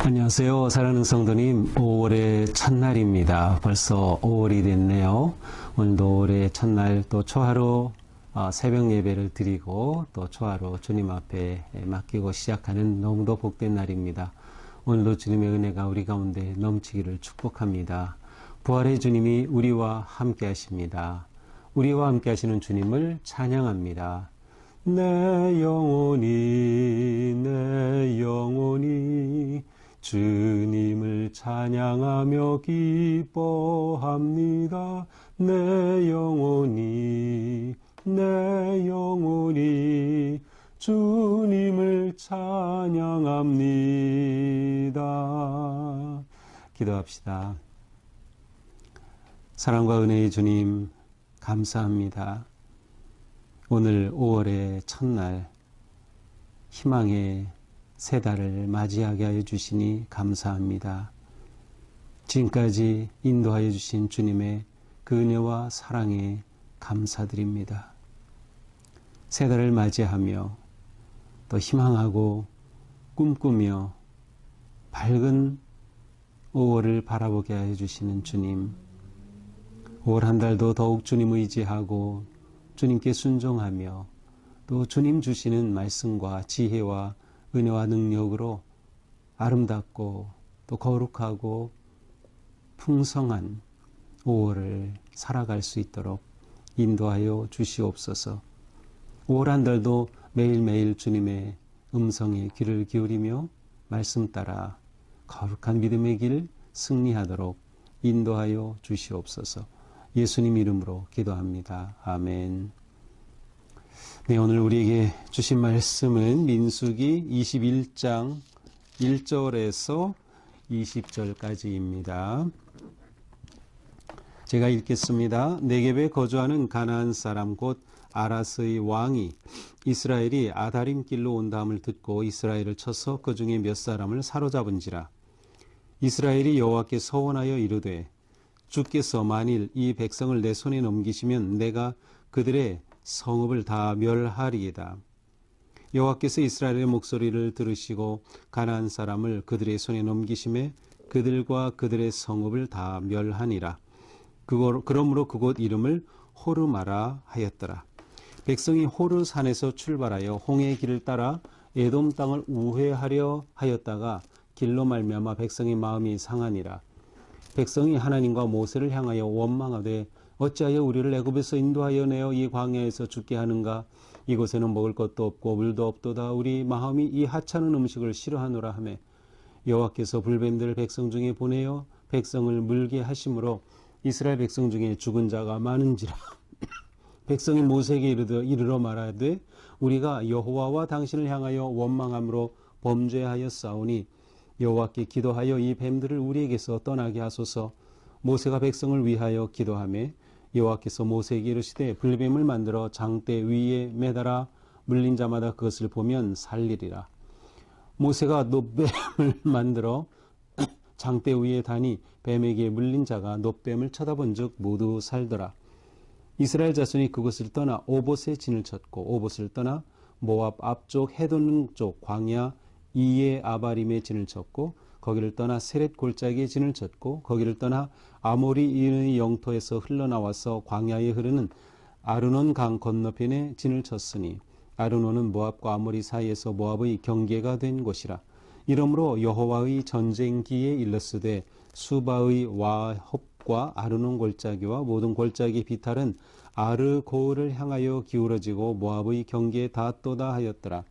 안녕하세요. 사랑하는 성도님, 5월의 첫날입니다. 벌써 5월이 됐네요. 오늘도 5월의 첫날 또 초하루 새벽 예배를 드리고 또 초하루 주님 앞에 맡기고 시작하는 너무도 복된 날입니다. 오늘도 주님의 은혜가 우리 가운데 넘치기를 축복합니다. 부활의 주님이 우리와 함께 하십니다. 우리와 함께 하시는 주님을 찬양합니다. 내 영혼이 주님을 찬양하며 기뻐합니다. 내 영혼이 주님을 찬양합니다. 기도합시다. 사랑과 은혜의 주님, 감사합니다. 오늘 5월의 첫날 희망의 새 달을 맞이하게 하여 주시니 감사합니다. 지금까지 인도하여 주신 주님의 그 은혜와 사랑에 감사드립니다. 새 달을 맞이하며 또 희망하고 꿈꾸며 밝은 5월을 바라보게 하여 주시는 주님, 5월 한 달도 더욱 주님 의지하고 주님께 순종하며 또 주님 주시는 말씀과 지혜와 은혜와 능력으로 아름답고 또 거룩하고 풍성한 5월을 살아갈 수 있도록 인도하여 주시옵소서. 5월 한 달도 매일매일 주님의 음성에 귀를 기울이며 말씀 따라 거룩한 믿음의 길 승리하도록 인도하여 주시옵소서. 예수님 이름으로 기도합니다. 아멘. 네, 오늘 우리에게 주신 말씀은 민수기 21장 1절에서 20절까지입니다. 제가 읽겠습니다. 네겝에 거주하는 가나안 사람 곧 아라스의 왕이 이스라엘이 아다림 길로 온다함을 듣고 이스라엘을 쳐서 그 중에 몇 사람을 사로잡은지라. 이스라엘이 여호와께 서원하여 이르되 주께서 만일 이 백성을 내 손에 넘기시면 내가 그들의 성읍을 다 멸하리이다. 여호와께서 이스라엘의 목소리를 들으시고 가나안 사람을 그들의 손에 넘기심에 그들과 그들의 성읍을 다 멸하니라. 그러므로 그곳 이름을 호르마라 하였더라. 백성이 호르 산에서 출발하여 홍해의 길을 따라 에돔 땅을 우회하려 하였다가 길로 말미암아 백성의 마음이 상하니라. 백성이 하나님과 모세를 향하여 원망하되 어찌하여 우리를 애굽에서 인도하여 내어 이 광야에서 죽게 하는가? 이곳에는 먹을 것도 없고 물도 없도다. 우리 마음이 이 하찮은 음식을 싫어하노라 하매 여호와께서 불뱀들을 백성 중에 보내어 백성을 물게 하심으로 이스라엘 백성 중에 죽은 자가 많은지라. 백성이 모세에게 이르러 말하되 우리가 여호와와 당신을 향하여 원망함으로 범죄하였사오니 여호와께 기도하여 이 뱀들을 우리에게서 떠나게 하소서. 모세가 백성을 위하여 기도하매 여호와께서 모세에게 이르시되 불뱀을 만들어 장대 위에 매달아 물린 자마다 그것을 보면 살리리라. 모세가 놋뱀을 만들어 장대 위에 다니 뱀에게 물린 자가 놋뱀을 쳐다본즉 모두 살더라. 이스라엘 자손이 그곳을 떠나 오봇에 진을 쳤고 오봇을 떠나 모압 앞쪽 해돈 쪽 광야 이에 아바림에 진을 쳤고 거기를 떠나 세렛 골짜기에 진을 쳤고 거기를 떠나 아모리인의 영토에서 흘러나와서 광야에 흐르는 아르논 강 건너편에 진을 쳤으니 아르논은 모압과 아모리 사이에서 모압의 경계가 된 곳이라. 이러므로 여호와의 전쟁기에 일렀으되 수바의 와헙과 아르논 골짜기와 모든 골짜기 비탈은 아르고를 향하여 기울어지고 모압의 경계에 닿았도다 하였더라.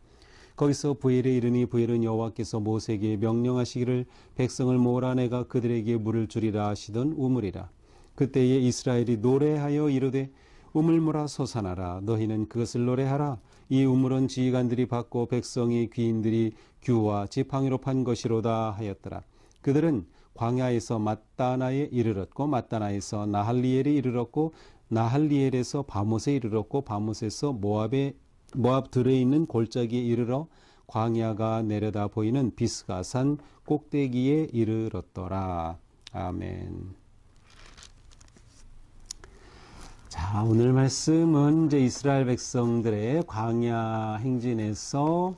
거기서 부엘에 이르니 부엘은 여호와께서 모세에게 명령하시기를 백성을 모으라 내가 그들에게 물을 주리라 하시던 우물이라. 그때에 이스라엘이 노래하여 이르되 우물물아 솟아나라. 너희는 그것을 노래하라. 이 우물은 지휘관들이 받고 백성의 귀인들이 규와 지팡이로 판 것이로다 하였더라. 그들은 광야에서 맞다나에 이르렀고 맞다나에서 나할리엘에 이르렀고 나할리엘에서 바못에 이르렀고 바못에서 모압 들에 있는 골짜기에 이르러 광야가 내려다 보이는 비스가산 꼭대기에 이르렀더라. 아멘. 자, 오늘 말씀은 이제 이스라엘 백성들의 광야 행진에서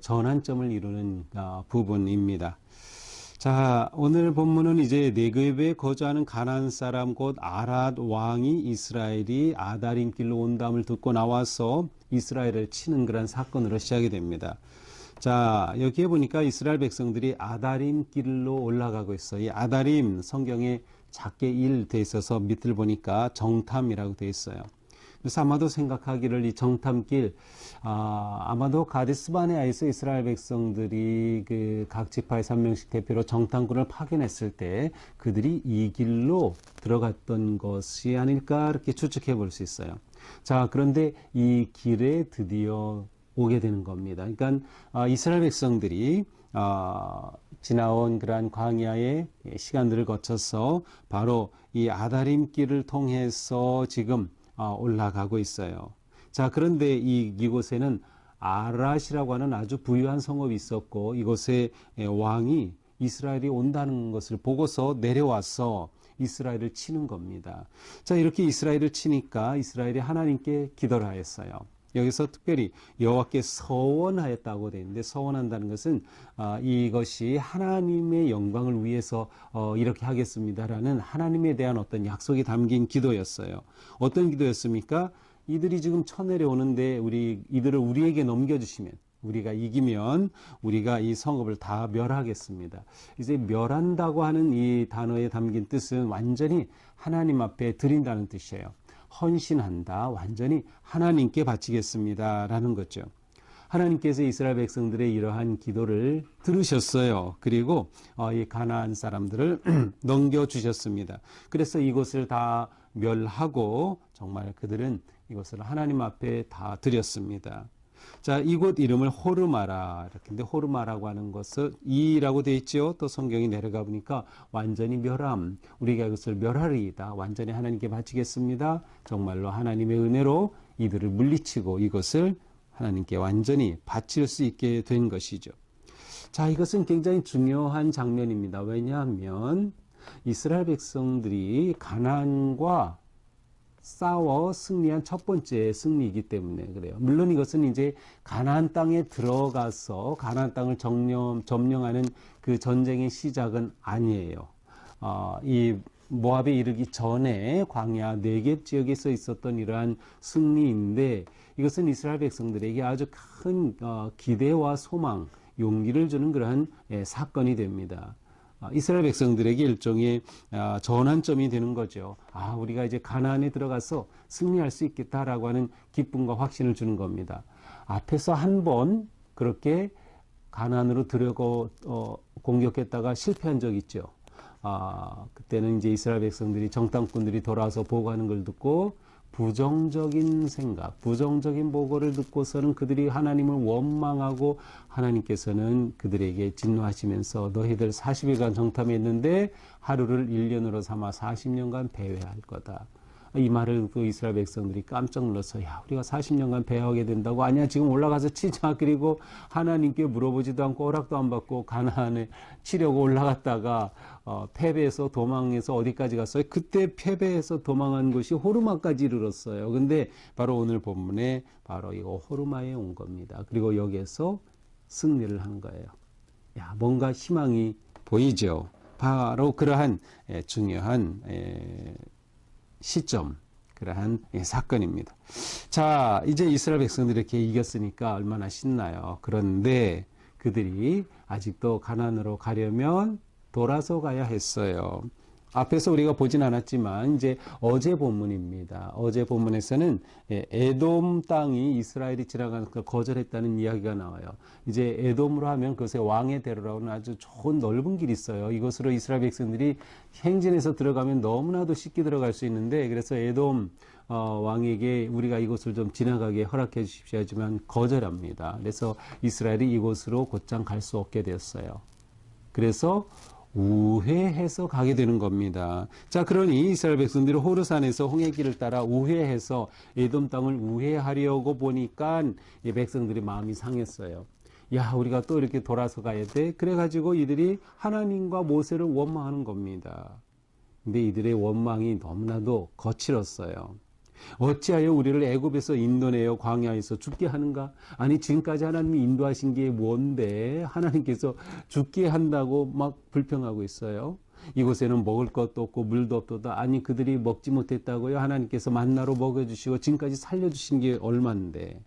전환점을 이루는 부분입니다. 자, 오늘 본문은 이제 네겝에 거주하는 가나안 사람 곧 아랏 왕이 이스라엘이 아다림 길로 온담을 듣고 나와서 이스라엘을 치는 그런 사건으로 시작이 됩니다. 자, 여기에 보니까 이스라엘 백성들이 아다림 길로 올라가고 있어요. 이 아다림 성경에 작게 1 돼 있어서 밑을 보니까 정탐이라고 돼 있어요. 그래서 아마도 생각하기를 이 정탐길, 아마도 가데스바네아에서 이스라엘 백성들이 그 각 지파에서 한 명씩 대표로 정탐꾼을 파견했을 때 그들이 이 길로 들어갔던 것이 아닐까 이렇게 추측해 볼 수 있어요. 자, 그런데 이 길에 드디어 오게 되는 겁니다. 그러니까 이스라엘 백성들이 지나온 그러한 광야의 시간들을 거쳐서 바로 이 아다림 길을 통해서 지금 올라가고 있어요. 자, 그런데 이곳에는 아랏이라고 하는 아주 부유한 성읍이 있었고 이곳에 왕이 이스라엘이 온다는 것을 보고서 내려와서 이스라엘을 치는 겁니다. 자, 이렇게 이스라엘을 치니까 이스라엘이 하나님께 기도를 하였어요. 여기서 특별히 여호와께 서원하였다고 되어 있는데 서원한다는 것은 이것이 하나님의 영광을 위해서 이렇게 하겠습니다라는 하나님에 대한 어떤 약속이 담긴 기도였어요. 어떤 기도였습니까? 이들이 지금 쳐내려오는데 이들을 우리에게 넘겨주시면 우리가 이기면 우리가 이 성읍을 다 멸하겠습니다. 이제 멸한다고 하는 이 단어에 담긴 뜻은 완전히 하나님 앞에 드린다는 뜻이에요. 헌신한다, 완전히 하나님께 바치겠습니다 라는 거죠. 하나님께서 이스라엘 백성들의 이러한 기도를 들으셨어요. 그리고 이 가나안 사람들을 넘겨주셨습니다. 그래서 이곳을 다 멸하고 정말 그들은 이것을 하나님 앞에 다 드렸습니다. 자, 이곳 이름을 호르마라 이렇게. 호르마라고 하는 것은 이라고 되어 있죠. 또 성경이 내려가 보니까 완전히 멸함, 우리가 이것을 멸하리이다, 완전히 하나님께 바치겠습니다. 정말로 하나님의 은혜로 이들을 물리치고 이것을 하나님께 완전히 바칠 수 있게 된 것이죠. 자, 이것은 굉장히 중요한 장면입니다. 왜냐하면 이스라엘 백성들이 가나안과 싸워 승리한 첫 번째 승리이기 때문에 그래요. 물론 이것은 이제 가나안 땅에 들어가서 가나안 땅을 점령하는 그 전쟁의 시작은 아니에요. 이 모압에 이르기 전에 광야 네겝 지역에서 있었던 이러한 승리인데 이것은 이스라엘 백성들에게 아주 큰 기대와 소망, 용기를 주는 그러한 사건이 됩니다. 이스라엘 백성들에게 일종의 전환점이 되는 거죠. 우리가 이제 가나안에 들어가서 승리할 수 있겠다라고 하는 기쁨과 확신을 주는 겁니다. 앞에서 한 번 그렇게 가나안으로 들어가 공격했다가 실패한 적이 있죠. 그때는 이제 이스라엘 백성들이 정탐꾼들이 돌아와서 보고하는 걸 듣고 부정적인 생각, 부정적인 보고를 듣고서는 그들이 하나님을 원망하고 하나님께서는 그들에게 진노하시면서 너희들 40일간 정탐했는데 하루를 1년으로 삼아 40년간 배회할 거다. 이 말을 그 이스라엘 백성들이 깜짝 놀라서 우리가 40년간 배회하게 된다고? 아니야, 지금 올라가서 치자. 그리고 하나님께 물어보지도 않고 허락도 안 받고 가나안에 치려고 올라갔다가 패배해서 도망해서 어디까지 갔어요? 그때 패배해서 도망한 곳이 호르마까지 이르렀어요. 근데 바로 오늘 본문에 바로 이거 호르마에 온 겁니다. 그리고 여기에서 승리를 한 거예요. 뭔가 희망이 보이죠. 바로 그러한 중요한 시점, 그러한 사건입니다. 자, 이제 이스라엘 백성들이 이렇게 이겼으니까 얼마나 신나요. 그런데 그들이 아직도 가나안으로 가려면 돌아서 가야 했어요. 앞에서 우리가 보진 않았지만 이제 어제 본문입니다. 어제 본문에서는 에돔 땅이 이스라엘이 지나가는 걸 거절했다는 이야기가 나와요. 이제 에돔으로 하면 그것에 왕의 대로라고는 아주 좋은 넓은 길이 있어요. 이것으로 이스라엘 백성들이 행진해서 들어가면 너무나도 쉽게 들어갈 수 있는데 그래서 에돔 왕에게 우리가 이곳을 좀 지나가게 허락해 주십시오 하지만 거절합니다. 그래서 이스라엘이 이곳으로 곧장 갈 수 없게 되었어요. 그래서 우회해서 가게 되는 겁니다. 자, 그러니 이스라엘 백성들이 호르산에서 홍해길을 따라 우회해서 에돔 땅을 우회하려고 보니까 이 백성들이 마음이 상했어요. 우리가 또 이렇게 돌아서 가야 돼? 그래가지고 이들이 하나님과 모세를 원망하는 겁니다. 근데 이들의 원망이 너무나도 거칠었어요. 어찌하여 우리를 애굽에서 인도내어 광야에서 죽게 하는가? 아니 지금까지 하나님이 인도하신 게 뭔데 하나님께서 죽게 한다고 막 불평하고 있어요. 이곳에는 먹을 것도 없고 물도 없도다. 아니 그들이 먹지 못했다고요? 하나님께서 만나로 먹여주시고 지금까지 살려주신 게 얼만데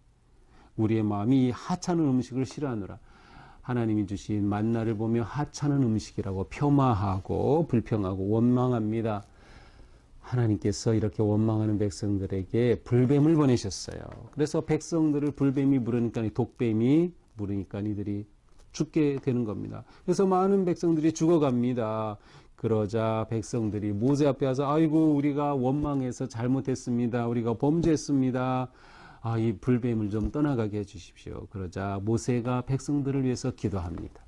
우리의 마음이 하찮은 음식을 싫어하느라 하나님이 주신 만나를 보며 하찮은 음식이라고 폄하하고 불평하고 원망합니다. 하나님께서 이렇게 원망하는 백성들에게 불뱀을 보내셨어요. 그래서 백성들을 불뱀이 물으니까 독뱀이 물으니까 이들이 죽게 되는 겁니다. 그래서 많은 백성들이 죽어갑니다. 그러자 백성들이 모세 앞에 와서 아이고 우리가 원망해서 잘못했습니다. 우리가 범죄했습니다. 이 불뱀을 좀 떠나가게 해주십시오. 그러자 모세가 백성들을 위해서 기도합니다.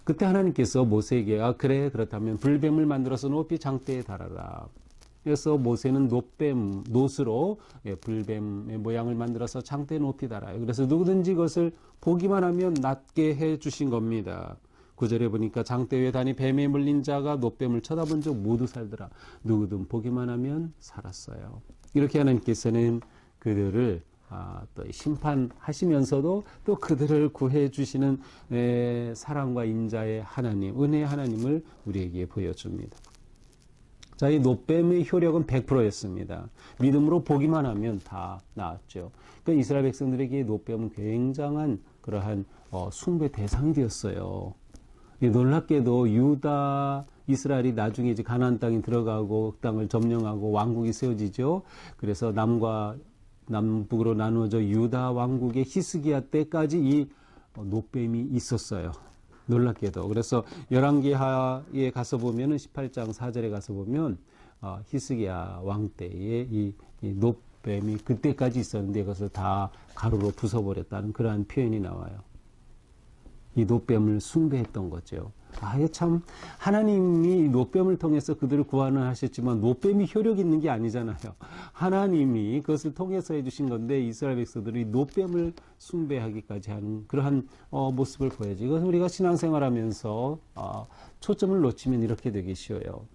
그때 하나님께서 모세에게 그래 그렇다면 불뱀을 만들어서 높이 장대에 달아라. 그래서 모세는 놋으로 불뱀의 모양을 만들어서 장대에 높이 달아요. 그래서 누구든지 그것을 보기만 하면 낫게 해 주신 겁니다. 9절에 보니까 장대 위에 다니 뱀에 물린 자가 놋뱀을 쳐다본 적 모두 살더라. 누구든 보기만 하면 살았어요. 이렇게 하나님께서는 그들을 또 심판하시면서도 또 그들을 구해 주시는 사랑과 인자의 하나님, 은혜의 하나님을 우리에게 보여줍니다. 자, 이 놋뱀의 효력은 100%였습니다. 믿음으로 보기만 하면 다 나았죠. 그러니까 이스라엘 백성들에게 놋뱀은 굉장한 그러한 숭배 대상이 되었어요. 놀랍게도 유다, 이스라엘이 나중에 이제 가나안 땅에 들어가고 그 땅을 점령하고 왕국이 세워지죠. 그래서 남북으로 나누어져 유다 왕국의 히스기야 때까지 이 놋뱀이 있었어요. 놀랍게도. 그래서 열왕기하에 가서 보면은 18장 4절에 가서 보면 히스기야 왕 때에 이 놋뱀이 그때까지 있었는데 그것을 다 가루로 부숴버렸다는 그러한 표현이 나와요. 이 놋뱀을 숭배했던 거죠. 참 하나님이 놋뱀을 통해서 그들을 구원을 하셨지만 놋뱀이 효력 있는 게 아니잖아요. 하나님이 그것을 통해서 해주신 건데 이스라엘 백성들이 놋뱀을 숭배하기까지 하는 그러한 모습을 보여야지. 이것은 우리가 신앙생활하면서 초점을 놓치면 이렇게 되기 쉬워요.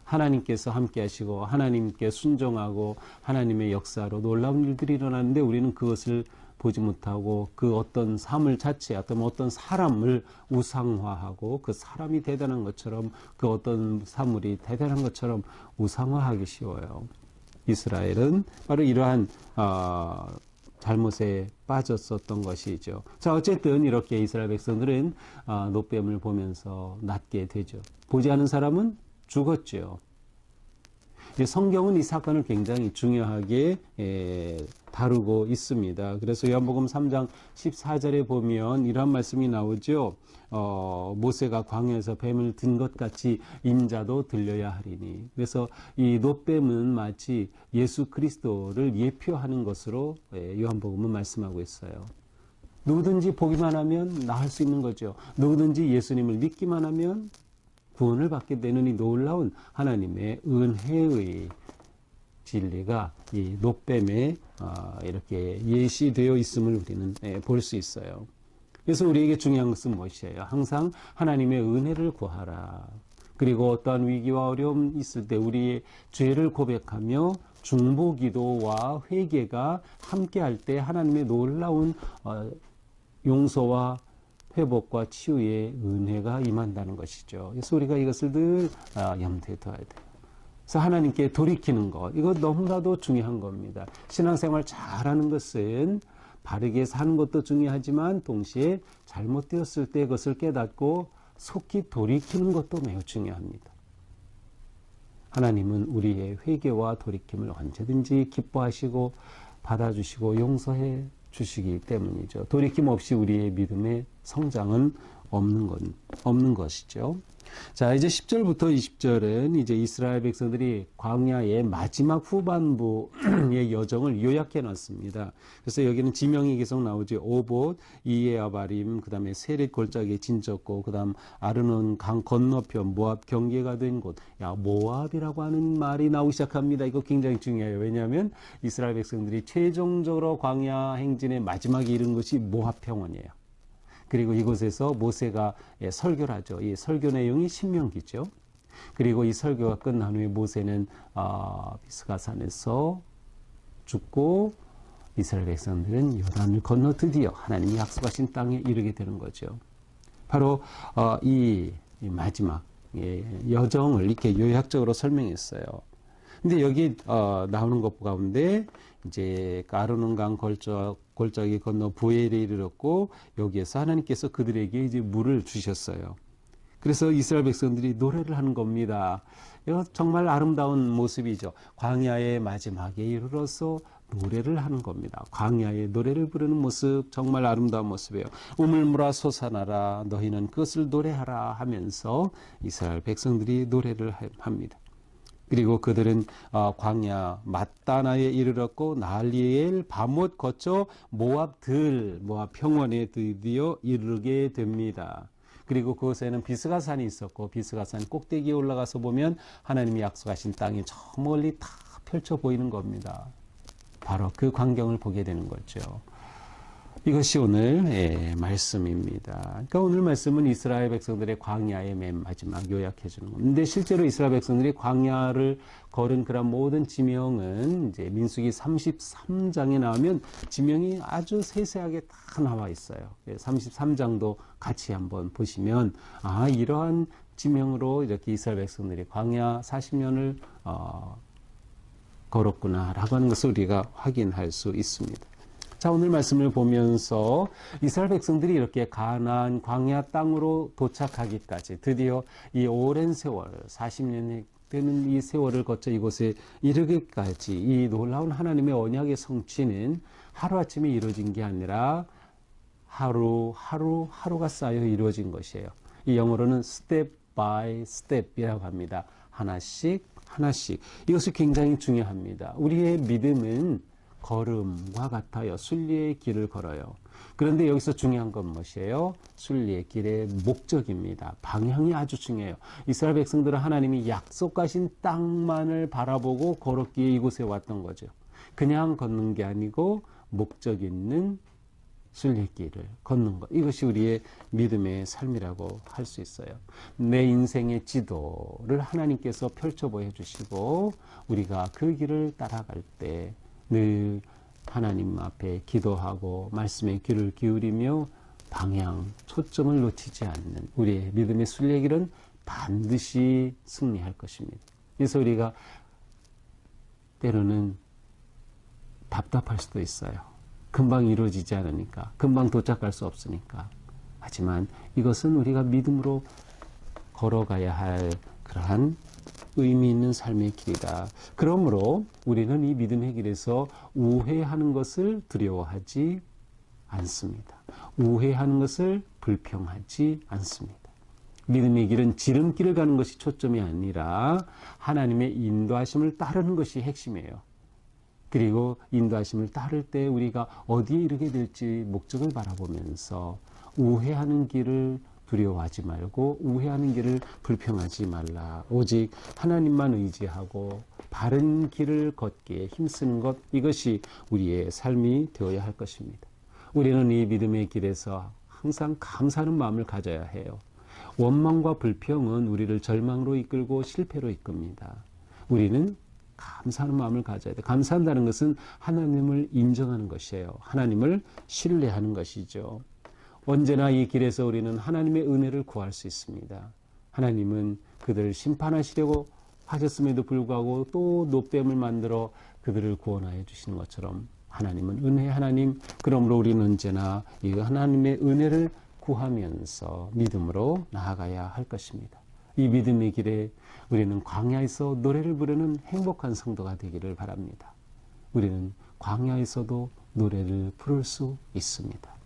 하나님께서 함께 하시고 하나님께 순종하고 하나님의 역사로 놀라운 일들이 일어나는데 우리는 그것을 보지 못하고 그 어떤 사물 자체, 어떤 사람을 우상화하고 그 사람이 대단한 것처럼 그 어떤 사물이 대단한 것처럼 우상화하기 쉬워요. 이스라엘은 바로 이러한 잘못에 빠졌었던 것이죠. 자, 어쨌든 이렇게 이스라엘 백성들은 놋뱀을 보면서 낫게 되죠. 보지 않은 사람은 죽었죠. 성경은 이 사건을 굉장히 중요하게 다루고 있습니다. 그래서 요한복음 3장 14절에 보면 이런 말씀이 나오죠. 모세가 광야에서 뱀을 든 것 같이 인자도 들려야 하리니. 그래서 이 놋뱀은 마치 예수 그리스도를 예표하는 것으로 요한복음은 말씀하고 있어요. 누구든지 보기만 하면 나을 수 있는 거죠. 누구든지 예수님을 믿기만 하면 구원을 받게 되는 이 놀라운 하나님의 은혜의 진리가 이 놋뱀에 이렇게 예시되어 있음을 우리는 볼 수 있어요. 그래서 우리에게 중요한 것은 무엇이에요? 항상 하나님의 은혜를 구하라. 그리고 어떠한 위기와 어려움 있을 때 우리의 죄를 고백하며 중보기도와 회개가 함께할 때 하나님의 놀라운 용서와 회복과 치유의 은혜가 임한다는 것이죠. 그래서 우리가 이것을 늘 염두에 둬야 돼요. 그래서 하나님께 돌이키는 것, 이거 너무나도 중요한 겁니다. 신앙생활 잘하는 것은 바르게 사는 것도 중요하지만 동시에 잘못되었을 때 그것을 깨닫고 속히 돌이키는 것도 매우 중요합니다. 하나님은 우리의 회개와 돌이킴을 언제든지 기뻐하시고 받아주시고 용서해 주시기 때문이죠. 돌이킴 없이 우리의 믿음의 성장은 없는 것이죠. 자, 이제 10절부터 20절은 이제 이스라엘 백성들이 광야의 마지막 후반부의 여정을 요약해 놨습니다. 그래서 여기는 지명이 계속 나오죠. 오봇, 이에아바림, 그 다음에 세렛 골짜기에 진쳤고, 그 다음 아르논 강 건너편 모압 경계가 된 곳. 모압이라고 하는 말이 나오기 시작합니다. 이거 굉장히 중요해요. 왜냐하면 이스라엘 백성들이 최종적으로 광야 행진의 마지막에 이른 곳이 모압 평원이에요. 그리고 이곳에서 모세가 설교를 하죠. 이 설교 내용이 신명기죠. 그리고 이 설교가 끝난 후에 모세는 비스가산에서 죽고 이스라엘 백성들은 요단을 건너 드디어 하나님이 약속하신 땅에 이르게 되는 거죠. 바로 이 마지막 여정을 이렇게 요약적으로 설명했어요. 근데 여기 나오는 것 가운데 이제 가르눈강 골짜기 건너 부엘에 이르렀고 여기에서 하나님께서 그들에게 이제 물을 주셨어요. 그래서 이스라엘 백성들이 노래를 하는 겁니다. 이거 정말 아름다운 모습이죠. 광야의 마지막에 이르러서 노래를 하는 겁니다. 광야의 노래를 부르는 모습 정말 아름다운 모습이에요. 우물물아 솟아나라 너희는 그것을 노래하라 하면서 이스라엘 백성들이 노래를 합니다. 그리고 그들은 광야 맞다나에 이르렀고 나리엘 바못 거쳐 모압 평원에 드디어 이르게 됩니다. 그리고 그곳에는 비스가산이 있었고 비스가산 꼭대기에 올라가서 보면 하나님이 약속하신 땅이 저 멀리 다 펼쳐 보이는 겁니다. 바로 그 광경을 보게 되는 거죠. 이것이 오늘 말씀입니다. 그러니까 오늘 말씀은 이스라엘 백성들의 광야의 맨 마지막 요약해 주는 겁니다. 근데 실제로 이스라엘 백성들이 광야를 걸은 그런 모든 지명은 이제 민수기 33장에 나오면 지명이 아주 세세하게 다 나와 있어요. 33장도 같이 한번 보시면 이러한 지명으로 이렇게 이스라엘 백성들이 광야 40년을 걸었구나라고 하는 것을 우리가 확인할 수 있습니다. 자, 오늘 말씀을 보면서 이스라엘 백성들이 이렇게 가나안 광야 땅으로 도착하기까지 드디어 이 오랜 세월 40년이 되는 이 세월을 거쳐 이곳에 이르기까지 이 놀라운 하나님의 언약의 성취는 하루아침에 이루어진 게 아니라 하루가 쌓여 이루어진 것이에요. 이 영어로는 step by step이라고 합니다. 하나씩 이것이 굉장히 중요합니다. 우리의 믿음은 걸음과 같아요. 순리의 길을 걸어요. 그런데 여기서 중요한 건 무엇이에요? 순리의 길의 목적입니다. 방향이 아주 중요해요. 이스라엘 백성들은 하나님이 약속하신 땅만을 바라보고 걸었기에 이곳에 왔던 거죠. 그냥 걷는 게 아니고 목적 있는 순리의 길을 걷는 것. 이것이 우리의 믿음의 삶이라고 할 수 있어요. 내 인생의 지도를 하나님께서 펼쳐 보여주시고 우리가 그 길을 따라갈 때 늘 하나님 앞에 기도하고 말씀에 귀를 기울이며 방향, 초점을 놓치지 않는 우리의 믿음의 순례의 길은 반드시 승리할 것입니다. 그래서 우리가 때로는 답답할 수도 있어요. 금방 이루어지지 않으니까, 금방 도착할 수 없으니까. 하지만 이것은 우리가 믿음으로 걸어가야 할 그러한 의미 있는 삶의 길이다. 그러므로 우리는 이 믿음의 길에서 우회하는 것을 두려워하지 않습니다. 우회하는 것을 불평하지 않습니다. 믿음의 길은 지름길을 가는 것이 초점이 아니라 하나님의 인도하심을 따르는 것이 핵심이에요. 그리고 인도하심을 따를 때 우리가 어디에 이르게 될지 목적을 바라보면서 우회하는 길을 두려워하지 말고 우회하는 길을 불평하지 말라. 오직 하나님만 의지하고 바른 길을 걷기에 힘쓰는 것, 이것이 우리의 삶이 되어야 할 것입니다. 우리는 이 믿음의 길에서 항상 감사하는 마음을 가져야 해요. 원망과 불평은 우리를 절망으로 이끌고 실패로 이끕니다. 우리는 감사하는 마음을 가져야 돼. 감사한다는 것은 하나님을 인정하는 것이에요. 하나님을 신뢰하는 것이죠. 언제나 이 길에서 우리는 하나님의 은혜를 구할 수 있습니다. 하나님은 그들을 심판하시려고 하셨음에도 불구하고 또 노뱀을 만들어 그들을 구원하여 주시는 것처럼 하나님은 은혜의 하나님, 그러므로 우리는 언제나 이 하나님의 은혜를 구하면서 믿음으로 나아가야 할 것입니다. 이 믿음의 길에 우리는 광야에서 노래를 부르는 행복한 성도가 되기를 바랍니다. 우리는 광야에서도 노래를 부를 수 있습니다.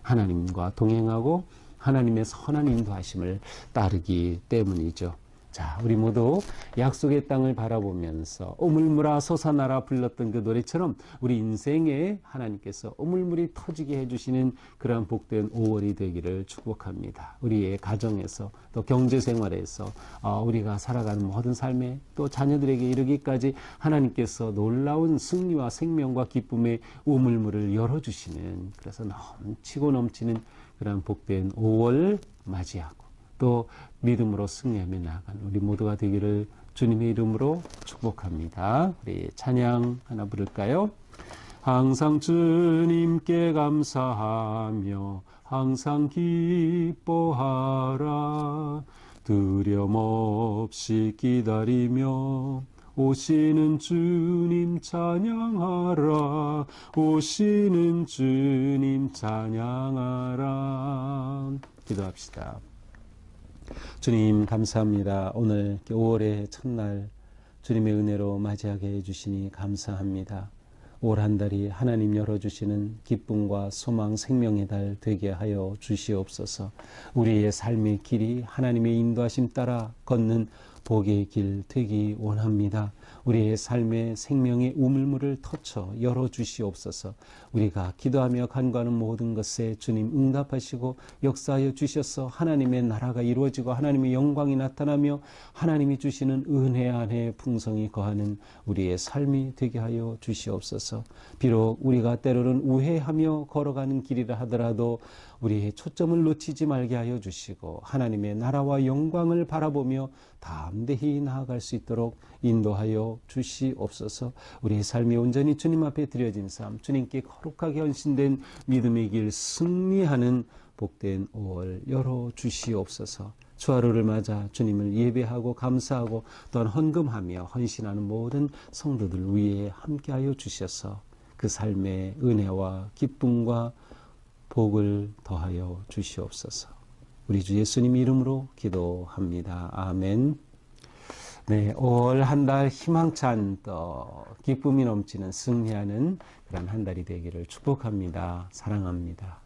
하나님과 동행하고 하나님의 선한 인도하심을 따르기 때문이죠. 자, 우리 모두 약속의 땅을 바라보면서 오물물아 솟아나라 불렀던 그 노래처럼 우리 인생에 하나님께서 오물물이 터지게 해주시는 그러한 복된 5월이 되기를 축복합니다. 우리의 가정에서 또 경제생활에서 우리가 살아가는 모든 삶에 또 자녀들에게 이르기까지 하나님께서 놀라운 승리와 생명과 기쁨의 오물물을 열어주시는, 그래서 넘치고 넘치는 그러한 복된 5월 맞이하고 또 믿음으로 승리하며 나아가는 우리 모두가 되기를 주님의 이름으로 축복합니다. 우리 찬양 하나 부를까요? 항상 주님께 감사하며 항상 기뻐하라. 두려움 없이 기다리며 오시는 주님 찬양하라. 오시는 주님 찬양하라. 기도합시다. 주님 감사합니다. 오늘 5월의 첫날 주님의 은혜로 맞이하게 해주시니 감사합니다. 올 한 달이 하나님 열어주시는 기쁨과 소망 생명의 달 되게 하여 주시옵소서. 우리의 삶의 길이 하나님의 인도하심 따라 걷는 복의 길 되기 원합니다. 우리의 삶의 생명의 우물물을 터쳐 열어주시옵소서. 우리가 기도하며 간구하는 모든 것에 주님 응답하시고 역사하여 주셔서 하나님의 나라가 이루어지고 하나님의 영광이 나타나며 하나님이 주시는 은혜 안에 풍성이 거하는 우리의 삶이 되게 하여 주시옵소서. 비록 우리가 때로는 우회하며 걸어가는 길이라 하더라도 우리의 초점을 놓치지 말게 하여 주시고 하나님의 나라와 영광을 바라보며 담대히 나아갈 수 있도록 인도하여 주시옵소서. 우리의 삶이 온전히 주님 앞에 드려진 삶, 주님께 거룩하게 헌신된 믿음의 길 승리하는 복된 5월 열어주시옵소서. 주하루를 맞아 주님을 예배하고 감사하고 또한 헌금하며 헌신하는 모든 성도들 위에 함께하여 주셔서 그 삶의 은혜와 기쁨과 복을 더하여 주시옵소서. 우리 주 예수님 이름으로 기도합니다. 아멘. 네, 올 한 달 희망찬 또 기쁨이 넘치는 승리하는 그런 한 달이 되기를 축복합니다. 사랑합니다.